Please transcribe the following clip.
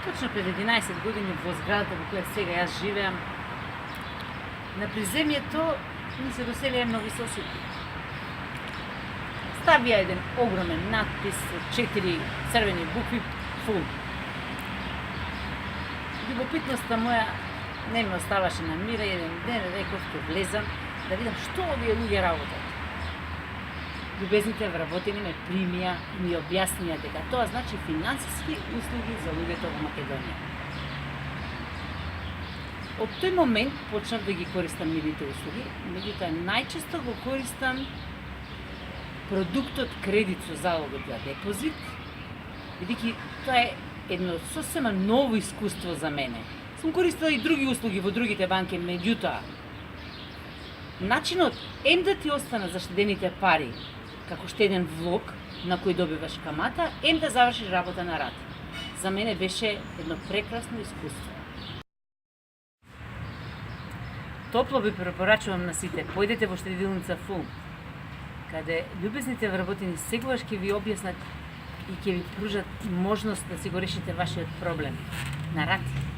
Точно пред 11 години во зградата во која сега јас живеам, на приземјето ни се доселија нови соседи. Ставија еден огромен надпис со 4 црвени букви фул. Любопитноста моја не ме оставаше на мира, еден ден реков ќе влезам да видам што овие луѓе работат. Љубезните вработени ме примија и ми објаснија дека тоа значи финансиски услуги за луѓето во Македонија. Од тој момент почнав да ги користам нивните услуги, меѓутоа најчесто го користам продуктот кредит со залог за депозит, бидејќи тоа е едно сосема ново искуство за мене. Сум користила и други услуги во другите банки, меѓутоа начинот да ти останат заштедените пари како штеден влог на кој добиваш камата, да завршиш работа на рат. За мене беше едно прекрасно искуство. Топло ви препорачувам на сите, појдете во штедилница Фул, каде љубезните вработени секогаш ќе ви објаснат и ќе ви пружат можност да си го решите вашиот проблем на рат.